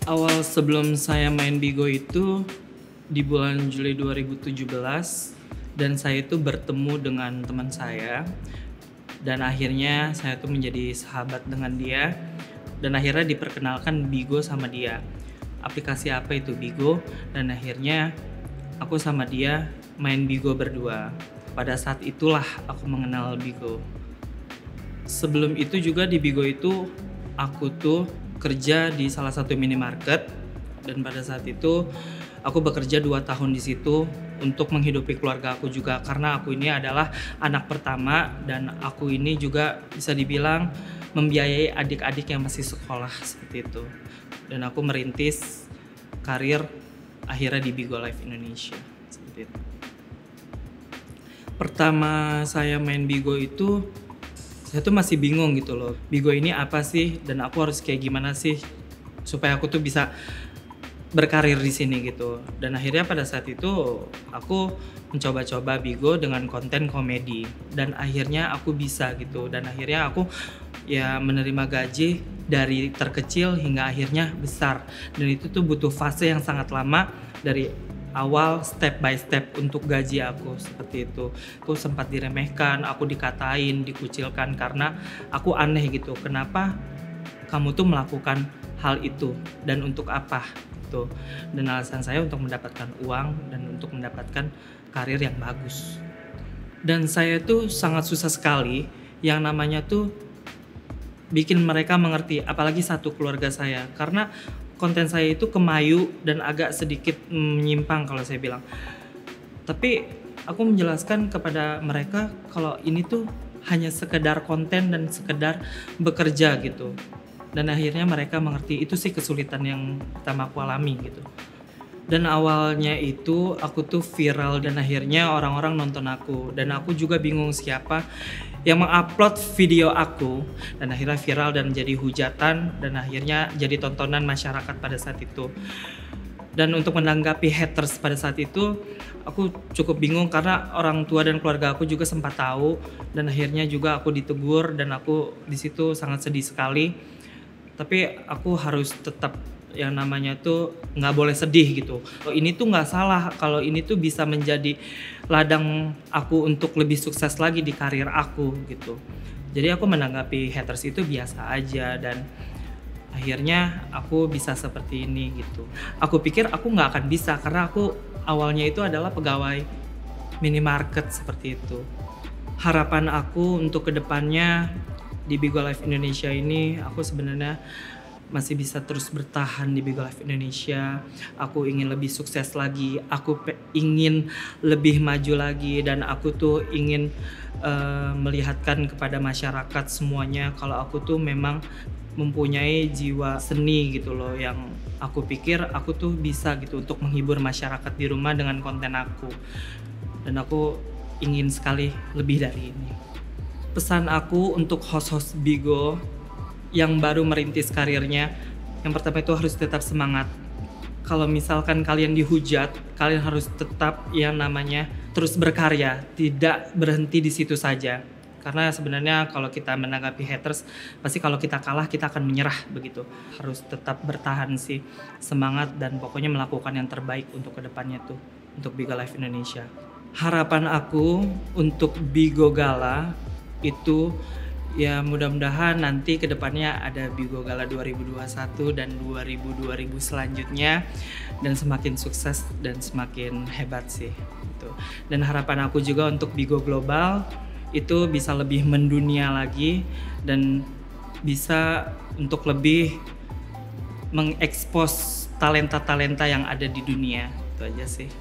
Awal sebelum saya main Bigo itu di bulan Juli 2017 dan saya itu bertemu dengan teman saya dan akhirnya saya tuh menjadi sahabat dengan dia dan akhirnya diperkenalkan Bigo sama dia. Aplikasi apa itu Bigo, dan akhirnya aku sama dia main Bigo berdua. Pada saat itulah aku mengenal Bigo. Sebelum itu juga di Bigo itu aku tuh kerja di salah satu minimarket dan pada saat itu aku bekerja 2 tahun di situ untuk menghidupi keluarga aku juga karena aku ini adalah anak pertama dan aku ini juga bisa dibilang membiayai adik-adik yang masih sekolah seperti itu. Dan aku merintis karir akhirnya di Bigo Live Indonesia seperti itu. Pertama saya main Bigo itu saya tuh masih bingung gitu loh, Bigo ini apa sih dan aku harus kayak gimana sih supaya aku tuh bisa berkarir di sini gitu. Dan akhirnya pada saat itu aku mencoba-coba Bigo dengan konten komedi dan akhirnya aku bisa gitu, dan akhirnya aku ya menerima gaji dari terkecil hingga akhirnya besar, dan itu tuh butuh fase yang sangat lama dari awal step by step untuk gaji aku seperti itu. Aku sempat diremehkan, aku dikatain, dikucilkan karena aku aneh gitu. Kenapa kamu tuh melakukan hal itu dan untuk apa gitu. Dan alasan saya untuk mendapatkan uang dan untuk mendapatkan karir yang bagus. Dan saya tuh sangat susah sekali yang namanya tuh bikin mereka mengerti, apalagi satu keluarga saya, karena konten saya itu kemayu dan agak sedikit menyimpang kalau saya bilang. Tapi aku menjelaskan kepada mereka kalau ini tuh hanya sekedar konten dan sekedar bekerja gitu. Dan akhirnya mereka mengerti, itu sih kesulitan yang pertama aku alami gitu. Dan awalnya itu aku tuh viral dan akhirnya orang-orang nonton aku. Dan aku juga bingung siapa yang mengupload video aku, dan akhirnya viral dan jadi hujatan dan akhirnya jadi tontonan masyarakat pada saat itu. Dan untuk menanggapi haters pada saat itu aku cukup bingung karena orang tua dan keluarga aku juga sempat tahu, dan akhirnya juga aku ditegur dan aku di situ sangat sedih sekali. Tapi aku harus tetap yang namanya tuh nggak boleh sedih gitu. Ini tuh nggak salah, kalau ini tuh bisa menjadi ladang aku untuk lebih sukses lagi di karir aku gitu. Jadi aku menanggapi haters itu biasa aja dan akhirnya aku bisa seperti ini gitu. Aku pikir aku nggak akan bisa karena aku awalnya itu adalah pegawai minimarket seperti itu. Harapan aku untuk kedepannya di Bigo Live Indonesia ini, aku sebenarnya masih bisa terus bertahan di Bigo Live Indonesia. Aku ingin lebih sukses lagi, aku ingin lebih maju lagi, dan aku tuh ingin melihatkan kepada masyarakat semuanya kalau aku tuh memang mempunyai jiwa seni gitu loh, yang aku pikir aku tuh bisa gitu untuk menghibur masyarakat di rumah dengan konten aku, dan aku ingin sekali lebih dari ini. Pesan aku untuk host-host Bigo yang baru merintis karirnya, yang pertama itu harus tetap semangat. Kalau misalkan kalian dihujat, kalian harus tetap yang namanya terus berkarya, tidak berhenti di situ saja. Karena sebenarnya kalau kita menanggapi haters, pasti kalau kita kalah kita akan menyerah begitu. Harus tetap bertahan sih, semangat dan pokoknya melakukan yang terbaik untuk kedepannya tuh, untuk Bigo Live Indonesia. Harapan aku untuk Bigo Gala itu ya mudah-mudahan nanti kedepannya ada Bigo Gala 2021 dan 2000 selanjutnya, dan semakin sukses dan semakin hebat sih gitu. Dan harapan aku juga untuk Bigo Global itu bisa lebih mendunia lagi dan bisa untuk lebih mengekspos talenta-talenta yang ada di dunia. Itu aja sih.